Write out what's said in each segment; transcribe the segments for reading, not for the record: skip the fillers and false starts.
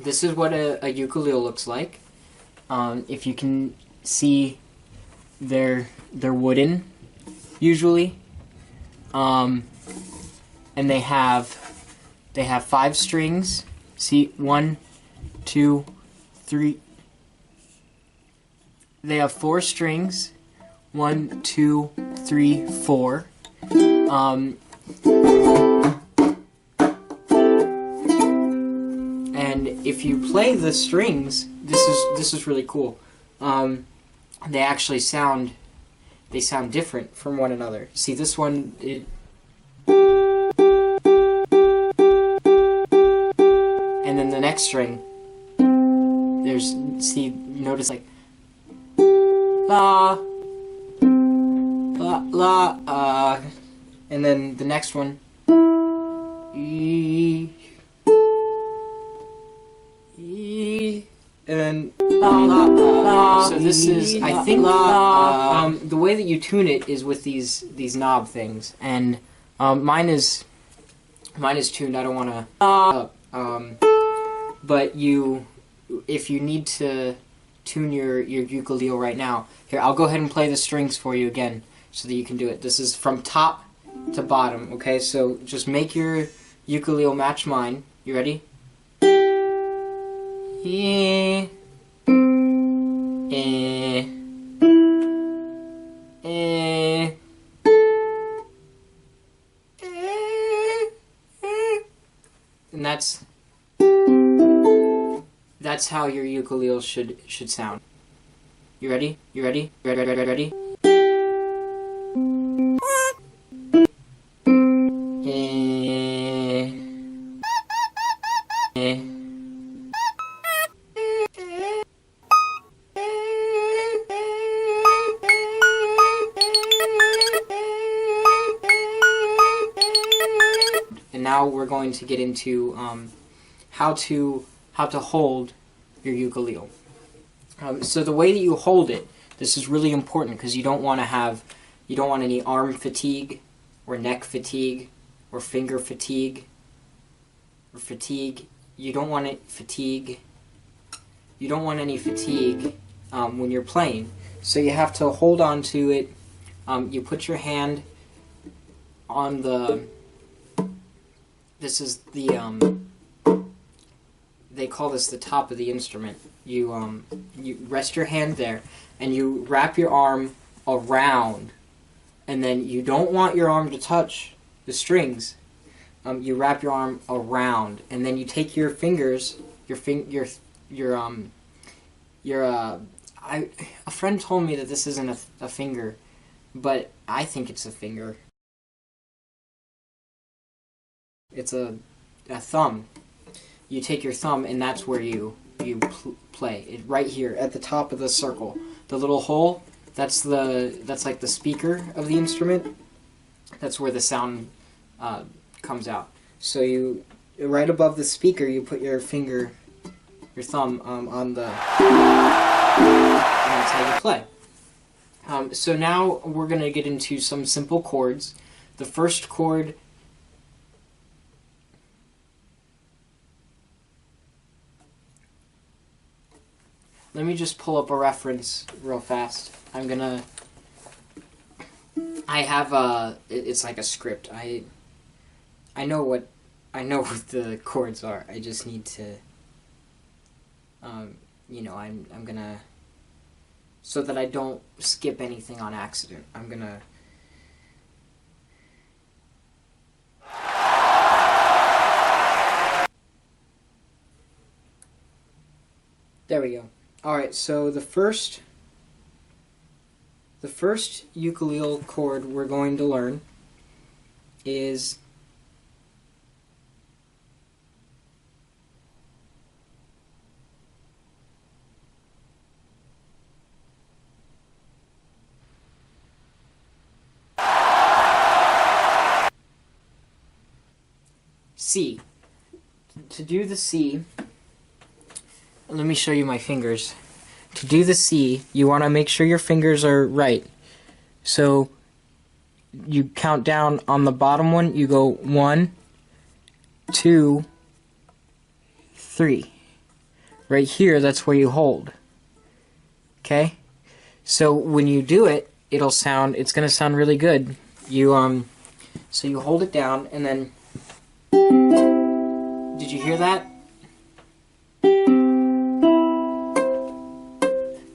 this is what a ukulele looks like. If you can see, they're wooden, usually. And they have 5 strings. See, 1, 2, 3. They have 4 strings. 1, 2, 3, 4. And if you play the strings, this is really cool. They actually sound different from one another. See, this one, and then the next string, notice like la, la, la, and then the next one, e, e, and then la, la, la. So this is, I think, the way that you tune it is with these knob things, and mine is tuned. I don't want to, but if you need to tune your ukulele right now, here, I'll go ahead and play the strings for you again so that you can do it. This is from top to bottom, okay? So just make your ukulele match mine. You ready? Yeah. And that's how your ukulele should sound. You ready? You ready? Ready? And now we're going to get into how to hold your ukulele. So the way that you hold it, this is really important because you don't want any arm fatigue or neck fatigue or finger fatigue or fatigue. You don't want fatigue. You don't want any fatigue when you're playing. So you have to hold on to it. You put your hand on the. This is the they call this the top of the instrument. You rest your hand there, and you wrap your arm around, and then you don't want your arm to touch the strings. You wrap your arm around, and then you take your fingers, a friend told me that this isn't a finger, but I think it's a finger. It's a thumb. You take your thumb, and that's where you play it, right here at the top of the circle. The little hole, that's like the speaker of the instrument. That's where the sound comes out. So you, right above the speaker, you put your finger, your thumb on the, and that's how you play. So now we're gonna get into some simple chords. The first chord. Let me just pull up a reference real fast. It's like a script. I know what the chords are. I just need to, I'm gonna, so that I don't skip anything on accident, I'm gonna, there we go. Alright, so the first ukulele chord we're going to learn is C. To do the C, let me show you my fingers. To do the C, you want to make sure your fingers are right. So you count down on the bottom one, you go 1, 2, 3. right here, that's where you hold. Okay? So when you do it, it's going to sound really good. So you hold it down, and then, did you hear that?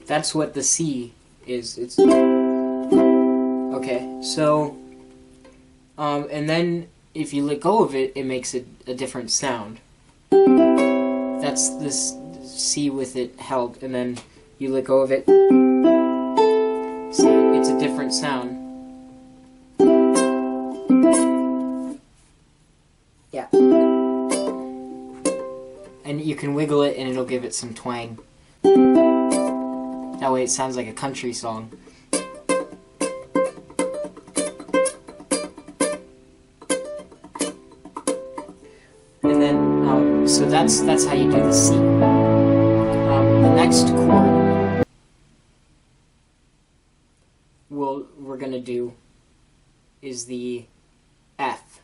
That's what the C is. It's okay. So, and then if you let go of it, it makes a different sound. That's this C with it held, and then you let go of it. See, it's a different sound. Yeah. And you can wiggle it, and it'll give it some twang. That way it sounds like a country song. And then, so that's how you do the C. The next chord we're gonna do is the F.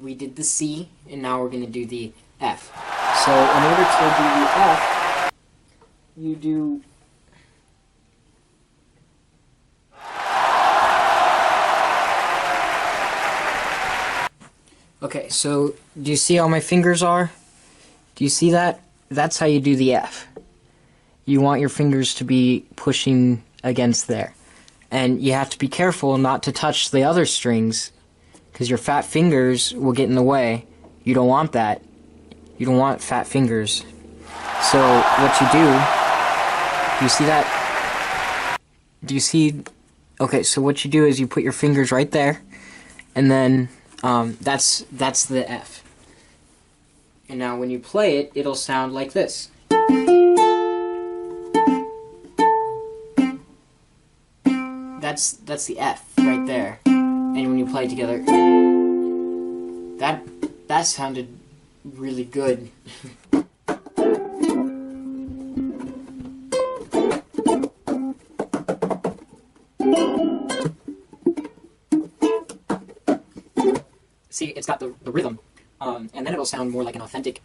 We did the C, and now we're gonna do the F. So in order to do the F, you do okay, so do you see how my fingers are? Do you see that? That's how you do the F. You want your fingers to be pushing against there. And you have to be careful not to touch the other strings, because your fat fingers will get in the way. You don't want that. You don't want fat fingers. So what you do you see that? Do you see? Okay, so what you do is you put your fingers right there, and then that's the F. And now when you play it, it'll sound like this. That's the F right there. And when you play it together, that sounded really good. See, it's got the rhythm, and then it'll sound more like an authentic